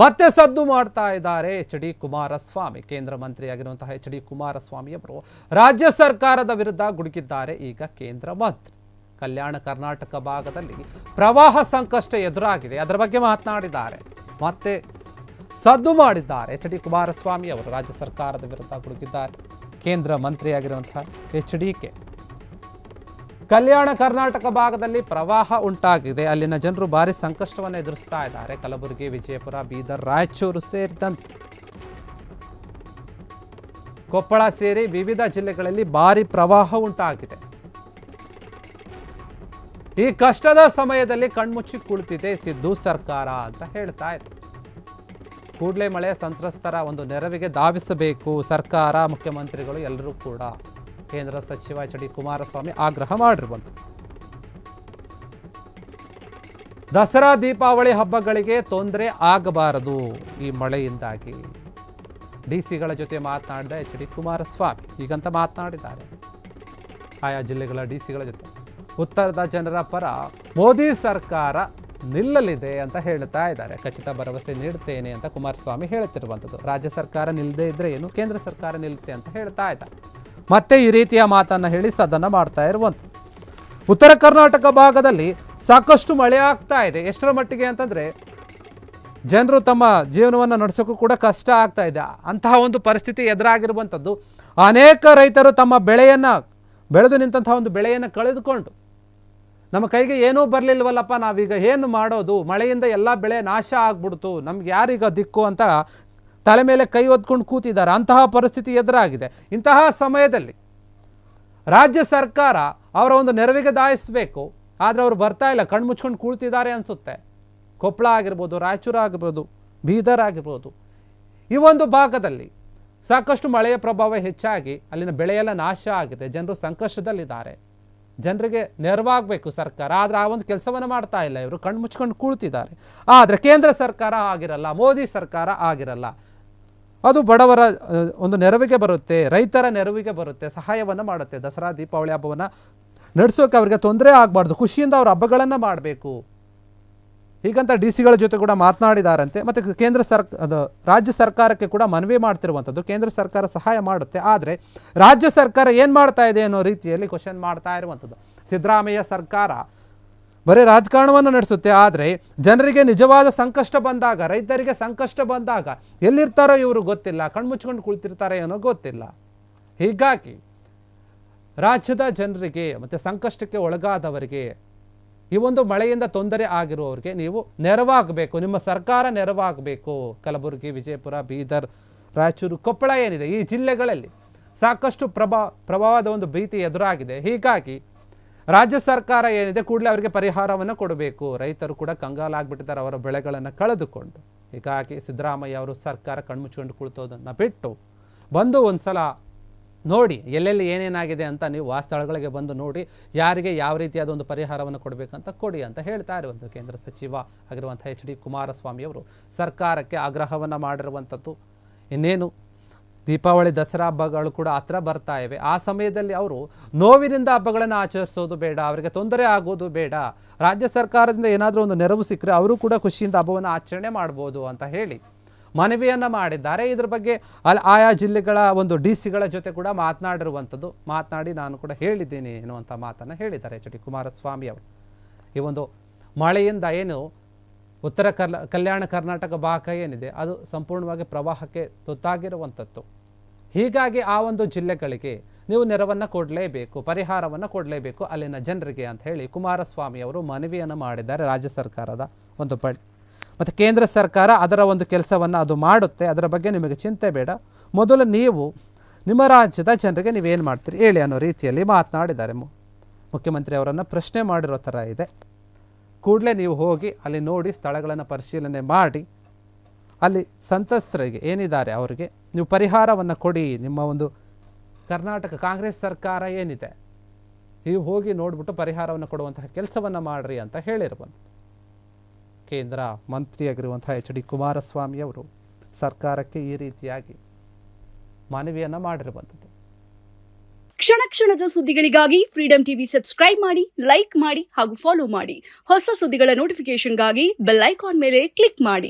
ಮತ್ತೆ ಸದ್ದು ಮಾಡ್ತಾ ಇದ್ದಾರೆ ಎಚ್.ಡಿ. ಕುಮಾರಸ್ವಾಮಿ. ಕೇಂದ್ರ ಮಂತ್ರಿಯಾಗಿರುವಂತಹ ಎಚ್.ಡಿ. ಕುಮಾರಸ್ವಾಮಿ ಅವರು ರಾಜ್ಯ ಸರ್ಕಾರದ ವಿರುದ್ಧ ಗುಡುಗಿದ್ದಾರೆ. ಈಗ ಕೇಂದ್ರ ಮಂತ್ರಿ ಕಲ್ಯಾಣ ಕರ್ನಾಟಕ ಭಾಗದಲ್ಲಿ ಪ್ರವಾಹ ಸಂಕಷ್ಟ ಎದುರಾಗಿದೆ, ಅದರ ಬಗ್ಗೆ ಮಾತನಾಡಿದ್ದಾರೆ. ಮತ್ತೆ ಸದ್ದು ಮಾಡಿದ್ದಾರೆ ಎಚ್.ಡಿ. ಕುಮಾರಸ್ವಾಮಿ ಅವರು ರಾಜ್ಯ ಸರ್ಕಾರದ ವಿರುದ್ಧ ಗುಡುಗಿದ್ದಾರೆ. ಕೇಂದ್ರ ಮಂತ್ರಿಯಾಗಿರುವಂತಹ ಎಚ್.ಡಿ.ಕೆ ಕಲ್ಯಾಣ ಕರ್ನಾಟಕ ಭಾಗದಲ್ಲಿ ಪ್ರವಾಹ ಉಂಟಾಗಿದೆ, ಅಲ್ಲಿನ ಜನರು ಭಾರಿ ಸಂಕಷ್ಟವನ್ನು ಎದುರಿಸ್ತಾ ಇದ್ದಾರೆ. ಕಲಬುರಗಿ, ವಿಜಯಪುರ, ಬೀದರ್, ರಾಯಚೂರು ಸೇರಿದಂತೆ ಕೊಪ್ಪಳ ಸೇರಿ ವಿವಿಧ ಜಿಲ್ಲೆಗಳಲ್ಲಿ ಭಾರಿ ಪ್ರವಾಹ ಉಂಟಾಗಿದೆ. ಈ ಕಷ್ಟದ ಸಮಯದಲ್ಲಿ ಕಣ್ಮುಚ್ಚಿ ಕುಳಿತಿದೆ ಸಿದ್ದು ಸರ್ಕಾರ ಅಂತ ಹೇಳ್ತಾ ಇದೆ. ಕೂಡಲೇ ಮಳೆ ಸಂತ್ರಸ್ತರ ಒಂದು ನೆರವಿಗೆ ಧಾವಿಸಬೇಕು ಸರ್ಕಾರ, ಮುಖ್ಯಮಂತ್ರಿಗಳು ಎಲ್ಲರೂ ಕೂಡ ಕೇಂದ್ರ ಸಚಿವ ಎಚ್.ಡಿ. ಕುಮಾರಸ್ವಾಮಿ ಆಗ್ರಹ ಮಾಡಿರುವಂಥದ್ದು. ದಸರಾ ದೀಪಾವಳಿ ಹಬ್ಬಗಳಿಗೆ ತೊಂದರೆ ಆಗಬಾರದು ಈ ಮಳೆಯಿಂದಾಗಿ ಡಿಸಿಗಳ ಜೊತೆ ಮಾತನಾಡಿದ ಎಚ್.ಡಿ. ಕುಮಾರಸ್ವಾಮಿ ಈಗಂತ ಮಾತನಾಡಿದ್ದಾರೆ. ಆಯಾ ಜಿಲ್ಲೆಗಳ ಡಿಸಿಗಳ ಜೊತೆ ಉತ್ತರದ ಜನರ ಪರ ಮೋದಿ ಸರ್ಕಾರ ನಿಲ್ಲಲಿದೆ ಅಂತ ಹೇಳ್ತಾ ಇದ್ದಾರೆ. ಖಚಿತ ಭರವಸೆ ನೀಡುತ್ತೇನೆ ಅಂತ ಕುಮಾರಸ್ವಾಮಿ ಹೇಳುತ್ತಿರುವಂಥದ್ದು. ರಾಜ್ಯ ಸರ್ಕಾರ ನಿಲ್ಲದೆ ಇದ್ರೆ ಏನು, ಕೇಂದ್ರ ಸರ್ಕಾರ ನಿಲ್ಲುತ್ತೆ ಅಂತ ಹೇಳ್ತಾ ಇದ್ದಾರೆ. ಮತ್ತೆ ಈ ರೀತಿಯ ಮಾತನ್ನು ಹೇಳಿ ಸದನ ಮಾಡ್ತಾ ಇರುವಂಥದ್ದು. ಉತ್ತರ ಕರ್ನಾಟಕ ಭಾಗದಲ್ಲಿ ಸಾಕಷ್ಟು ಮಳೆ ಆಗ್ತಾ ಇದೆ. ಎಷ್ಟರ ಮಟ್ಟಿಗೆ ಅಂತಂದರೆ ಜನರು ತಮ್ಮ ಜೀವನವನ್ನು ನಡೆಸೋಕ್ಕೂ ಕೂಡ ಕಷ್ಟ ಆಗ್ತಾ ಇದೆ. ಅಂತಹ ಒಂದು ಪರಿಸ್ಥಿತಿ ಎದುರಾಗಿರುವಂಥದ್ದು. ಅನೇಕ ರೈತರು ತಮ್ಮ ಬೆಳೆಯನ್ನು ಬೆಳೆದು ನಿಂತಹ ಒಂದು ಬೆಳೆಯನ್ನು ಕಳೆದುಕೊಂಡು ನಮ್ಮ ಕೈಗೆ ಏನೂ ಬರಲಿಲ್ವಲ್ಲಪ್ಪ, ನಾವೀಗ ಏನು ಮಾಡೋದು, ಮಳೆಯಿಂದ ಎಲ್ಲ ಬೆಳೆ ನಾಶ ಆಗ್ಬಿಡ್ತು, ನಮ್ಗೆ ಯಾರೀಗ ದಿಕ್ಕು ಅಂತ ತಲೆ ಮೇಲೆ ಕೈ ಹೊದ್ಕೊಂಡು ಕೂತಿದ್ದಾರೆ. ಅಂತಹ ಪರಿಸ್ಥಿತಿ ಎದುರಾಗಿದೆ. ಇಂತಹ ಸಮಯದಲ್ಲಿ ರಾಜ್ಯ ಸರ್ಕಾರ ಅವರ ಒಂದು ನೆರವಿಗೆ ಧಾವಿಸಬೇಕು, ಆದರೆ ಅವರು ಬರ್ತಾ ಇಲ್ಲ, ಕಣ್ಮುಚ್ಕೊಂಡು ಕೂಳ್ತಿದ್ದಾರೆ ಅನಿಸುತ್ತೆ. ಕೊಪ್ಪಳ ಆಗಿರ್ಬೋದು, ರಾಯಚೂರು ಆಗಿರ್ಬೋದು, ಬೀದರ್ ಆಗಿರ್ಬೋದು, ಈ ಒಂದು ಭಾಗದಲ್ಲಿ ಸಾಕಷ್ಟು ಮಳೆಯ ಪ್ರಭಾವ ಹೆಚ್ಚಾಗಿ ಅಲ್ಲಿನ ಬೆಳೆಯೆಲ್ಲ ನಾಶ ಆಗಿದೆ. ಜನರು ಸಂಕಷ್ಟದಲ್ಲಿದ್ದಾರೆ. ಜನರಿಗೆ ನೆರವಾಗಬೇಕು ಸರ್ಕಾರ, ಆದರೆ ಆ ಒಂದು ಕೆಲಸವನ್ನು ಮಾಡ್ತಾ ಇಲ್ಲ. ಇವರು ಕಣ್ಮುಚ್ಕೊಂಡು ಕೂಳ್ತಿದ್ದಾರೆ. ಆದರೆ ಕೇಂದ್ರ ಸರ್ಕಾರ ಆಗಿರಲ್ಲ, ಮೋದಿ ಸರ್ಕಾರ ಆಗಿರಲ್ಲ. ಅದು ಬಡವರ ಒಂದು ನೆರವಿಗೆ ಬರುತ್ತೆ, ರೈತರ ನೆರವಿಗೆ ಬರುತ್ತೆ, ಸಹಾಯವನ್ನು ಮಾಡುತ್ತೆ. ದಸರಾ ದೀಪಾವಳಿ ಹಬ್ಬವನ್ನು ನಡೆಸೋಕೆ ಅವರಿಗೆ ತೊಂದರೆ ಆಗಬಾರ್ದು, ಖುಷಿಯಿಂದ ಅವ್ರ ಹಬ್ಬಗಳನ್ನು ಮಾಡಬೇಕು ಹೀಗಂತ ಡಿಸಿಗಳ ಜೊತೆ ಕೂಡ ಮಾತನಾಡಿದಾರಂತೆ. ಮತ್ತು ರಾಜ್ಯ ಸರ್ಕಾರಕ್ಕೆ ಕೂಡ ಮನವಿ ಮಾಡ್ತಿರುವಂಥದ್ದು. ಕೇಂದ್ರ ಸರ್ಕಾರ ಸಹಾಯ ಮಾಡುತ್ತೆ, ಆದರೆ ರಾಜ್ಯ ಸರ್ಕಾರ ಏನು ಮಾಡ್ತಾ ಇದೆ ಅನ್ನೋ ರೀತಿಯಲ್ಲಿ ಕ್ವಶನ್ ಮಾಡ್ತಾ ಇರುವಂಥದ್ದು. ಸಿದ್ದರಾಮಯ್ಯ ಸರ್ಕಾರ ಬರೀ ರಾಜಕಾರಣವನ್ನು ನಡೆಸುತ್ತೆ, ಆದರೆ ಜನರಿಗೆ ನಿಜವಾದ ಸಂಕಷ್ಟ ಬಂದಾಗ, ರೈತರಿಗೆ ಸಂಕಷ್ಟ ಬಂದಾಗ ಎಲ್ಲಿರ್ತಾರೋ ಇವರು ಗೊತ್ತಿಲ್ಲ, ಕಣ್ಮುಚ್ಕೊಂಡು ಕುಳಿತಿರ್ತಾರೆ ಏನೋ ಗೊತ್ತಿಲ್ಲ. ಹೀಗಾಗಿ ರಾಜ್ಯದ ಜನರಿಗೆ ಮತ್ತು ಸಂಕಷ್ಟಕ್ಕೆ ಒಳಗಾದವರಿಗೆ, ಈ ಒಂದು ಮಳೆಯಿಂದ ತೊಂದರೆ ಆಗಿರುವವರಿಗೆ ನೀವು ನೆರವಾಗಬೇಕು, ನಿಮ್ಮ ಸರ್ಕಾರ ನೆರವಾಗಬೇಕು. ಕಲಬುರಗಿ, ವಿಜಯಪುರ, ಬೀದರ್, ರಾಯಚೂರು, ಕೊಪ್ಪಳ ಏನಿದೆ ಈ ಜಿಲ್ಲೆಗಳಲ್ಲಿ ಸಾಕಷ್ಟು ಪ್ರಭಾವದ ಒಂದು ಭೀತಿ ಎದುರಾಗಿದೆ. ಹೀಗಾಗಿ ರಾಜ್ಯ ಸರ್ಕಾರ ಏನಿದೆ ಕೂಡಲೇ ಅವರಿಗೆ ಪರಿಹಾರವನ್ನು ಕೊಡಬೇಕು. ರೈತರು ಕೂಡ ಕಂಗಾಲಾಗ್ಬಿಟ್ಟಿದ್ದಾರೆ ಅವರ ಬೆಳೆಗಳನ್ನು ಕಳೆದುಕೊಂಡು. ಹೀಗಾಗಿ ಸಿದ್ದರಾಮಯ್ಯ ಅವರು ಸರ್ಕಾರ ಕಣ್ಮುಚ್ಕೊಂಡು ಕುಳಿತೋದನ್ನು ಬಿಟ್ಟು ಬಂದು ಒಂದು ಸಲ ನೋಡಿ ಎಲ್ಲೆಲ್ಲಿ ಏನೇನಾಗಿದೆ ಅಂತ ನೀವು ಆ ಸ್ಥಳಗಳಿಗೆ ಬಂದು ನೋಡಿ, ಯಾರಿಗೆ ಯಾವ ರೀತಿಯಾದ ಒಂದು ಪರಿಹಾರವನ್ನು ಕೊಡಬೇಕಂತ ಕೊಡಿ ಅಂತ ಹೇಳ್ತಾ ಇರುವಂಥದ್ದು. ಕೇಂದ್ರ ಸಚಿವ ಆಗಿರುವಂಥ ಎಚ್.ಡಿ. ಕುಮಾರಸ್ವಾಮಿ ಅವರು ಸರ್ಕಾರಕ್ಕೆ ಆಗ್ರಹವನ್ನು ಮಾಡಿರುವಂಥದ್ದು. ಇನ್ನೇನು ದೀಪಾವಳಿ, ದಸರಾ ಹಬ್ಬಗಳು ಕೂಡ ಹತ್ರ ಬರ್ತಾ ಇವೆ. ಆ ಸಮಯದಲ್ಲಿ ಅವರು ನೋವಿನಿಂದ ಹಬ್ಬಗಳನ್ನು ಆಚರಿಸೋದು ಬೇಡ, ಅವರಿಗೆ ತೊಂದರೆ ಆಗೋದು ಬೇಡ. ರಾಜ್ಯ ಸರ್ಕಾರದಿಂದ ಏನಾದರೂ ಒಂದು ನೆರವು ಸಿಕ್ಕರೆ ಅವರು ಕೂಡ ಖುಷಿಯಿಂದ ಹಬ್ಬವನ್ನು ಆಚರಣೆ ಮಾಡ್ಬೋದು ಅಂತ ಹೇಳಿ ಮನವಿಯನ್ನು ಮಾಡಿದ್ದಾರೆ. ಇದ್ರ ಬಗ್ಗೆ ಆಯಾ ಜಿಲ್ಲೆಗಳ ಒಂದು ಡಿಸಿಗಳ ಜೊತೆ ಕೂಡ ಮಾತನಾಡಿರುವಂಥದ್ದು. ಮಾತನಾಡಿ ನಾನು ಕೂಡ ಹೇಳಿದ್ದೀನಿ ಎನ್ನುವಂಥ ಮಾತನ್ನು ಹೇಳಿದ್ದಾರೆ ಎಚ್.ಡಿ. ಕುಮಾರಸ್ವಾಮಿ ಅವರು. ಈ ಒಂದು ಮಳೆಯಿಂದ ಏನು ಉತ್ತರ ಕಲ್ಯಾಣ ಕರ್ನಾಟಕ ಭಾಗ ಏನಿದೆ ಅದು ಸಂಪೂರ್ಣವಾಗಿ ಪ್ರವಾಹಕ್ಕೆ ತುತ್ತಾಗಿರುವಂಥದ್ದು. ಹೀಗಾಗಿ ಆ ಒಂದು ಜಿಲ್ಲೆಗಳಿಗೆ ನೀವು ನೆರವನ್ನು ಕೊಡಲೇಬೇಕು, ಪರಿಹಾರವನ್ನು ಕೊಡಲೇಬೇಕು ಅಲ್ಲಿನ ಜನರಿಗೆ ಅಂತ ಹೇಳಿ ಕುಮಾರಸ್ವಾಮಿ ಅವರು ಮನವಿಯನ್ನು ಮಾಡಿದ್ದಾರೆ ರಾಜ್ಯ ಸರ್ಕಾರದ ಒಂದು ಬಳಿ. ಮತ್ತು ಕೇಂದ್ರ ಸರ್ಕಾರ ಅದರ ಒಂದು ಕೆಲಸವನ್ನು ಅದು ಮಾಡುತ್ತೆ, ಅದರ ಬಗ್ಗೆ ನಿಮಗೆ ಚಿಂತೆ ಬೇಡ. ಮೊದಲು ನೀವು ನಿಮ್ಮ ರಾಜ್ಯದ ಜನರಿಗೆ ನೀವೇನು ಮಾಡ್ತೀರಿ ಹೇಳಿ ಅನ್ನೋ ರೀತಿಯಲ್ಲಿ ಮಾತನಾಡಿದ್ದಾರೆ. ಮುಖ್ಯಮಂತ್ರಿ ಅವರನ್ನು ಪ್ರಶ್ನೆ ಮಾಡಿರೋ ಥರ ಇದೆ. ಕೂಡಲೇ ನೀವು ಹೋಗಿ ಅಲ್ಲಿ ನೋಡಿ, ಸ್ಥಳಗಳನ್ನು ಪರಿಶೀಲನೆ ಮಾಡಿ, ಅಲ್ಲಿ ಸಂತ್ರಸ್ತರಿಗೆ ಏನಿದ್ದಾರೆ ಅವರಿಗೆ ನೀವು ಪರಿಹಾರವನ್ನು ಕೊಡಿ. ನಿಮ್ಮ ಒಂದು ಕರ್ನಾಟಕ ಕಾಂಗ್ರೆಸ್ ಸರ್ಕಾರ ಏನಿದೆ ನೀವು ಹೋಗಿ ನೋಡಿಬಿಟ್ಟು ಪರಿಹಾರವನ್ನು ಕೊಡುವಂತಹ ಕೆಲಸವನ್ನು ಮಾಡಿರಿ ಅಂತ ಹೇಳಿರುವಂಥದ್ದು. ಕೇಂದ್ರ ಮಂತ್ರಿಯಾಗಿರುವಂತಹ ಎಚ್.ಡಿ. ಕುಮಾರಸ್ವಾಮಿ ಅವರು ಸರ್ಕಾರಕ್ಕೆ ಈ ರೀತಿಯಾಗಿ ಮನವಿಯನ್ನು ಮಾಡಿರುವಂಥದ್ದು. ಕ್ಷಣ ಕ್ಷಣದ ಸುದ್ದಿಗಳಿಗಾಗಿ ಫ್ರೀಡಂ ಟಿವಿ ಸಬ್ಸ್ಕ್ರೈಬ್ ಮಾಡಿ, ಲೈಕ್ ಮಾಡಿ ಹಾಗೂ ಫಾಲೋ ಮಾಡಿ. ಹೊಸ ಸುದ್ದಿಗಳ ನೋಟಿಫಿಕೇಶನ್ಗಾಗಿ ಬೆಲ್ ಐಕಾನ್ ಮೇಲೆ ಕ್ಲಿಕ್ ಮಾಡಿ.